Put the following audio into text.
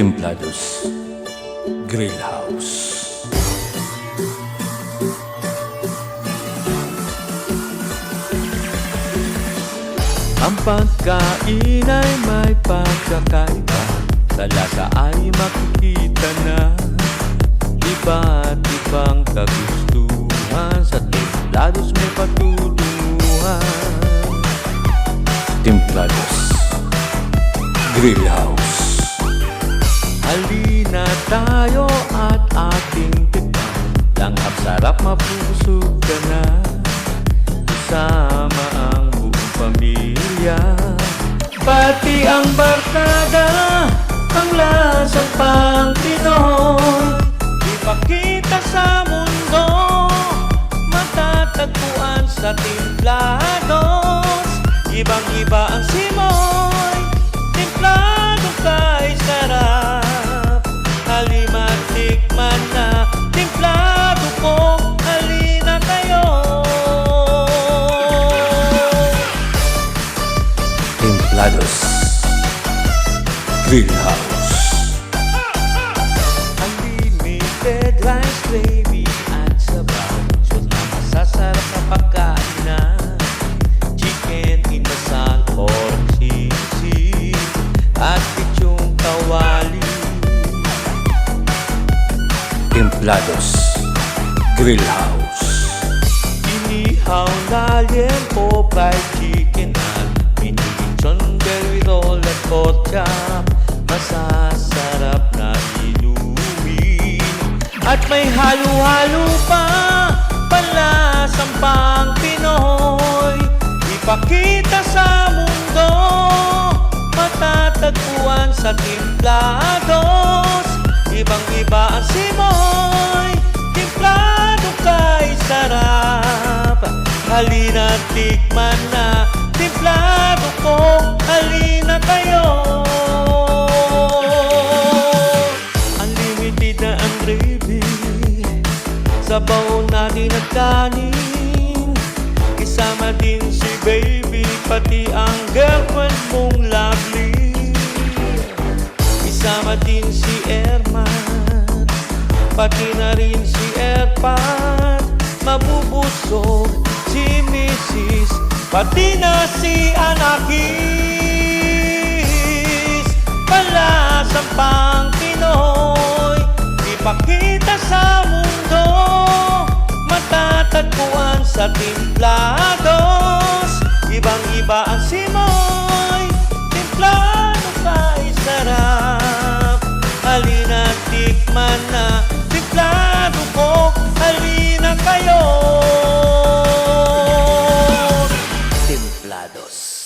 Templados Grill House. Ang pagkain ay may pagkakaiba, sa lasa ay makikita na iba't ibang kagustuhan. Sa Templados may patutunguhan. Templados Grill House. Halina tayo at ating tikman, langhap sarap mapusog ka na, kasama ang buong pamilya, pati ang barkada, ang lasang pang Pinoy. Ipakita sa mundo, matatagpuan sa Templados. Ibang-iba ang simoy, templado kay sarap. Halima tikman na, templado ko, halina kayo. Templados Grill House. Unlimited rice, gravy at sabaw, siyot na masasarap sa pagkain na. Chicken inasal, pork sisig at pichong kawali. Templados Grill House. Inihaw na liempo, fried chicken at mini lechon, berry roll at pork chop. Masasarap na inumin at may halo-halo pa, panlasang pang Pinoy. Ipakita sa mundo, matatagpuan sa Templados. Ibang-iba ang simoy, templado kay sarap. Halina tikman na, templado ko, halina kayo. Unlimited na ang gravy, sabaw natin at kanin. Isama din si baby, pati ang girlfriend mong lovely. Isama din si Ermat, pati na rin si Erpat. Mabubusog si Mrs., pati na si Anakis. Palasang pang Pinoy, ipakita sa mundo, matatagpuan sa Templados. Ibang-iba ang simoy, templado kay sarap. Halina tikman na, templado ko, halina kayo. Templados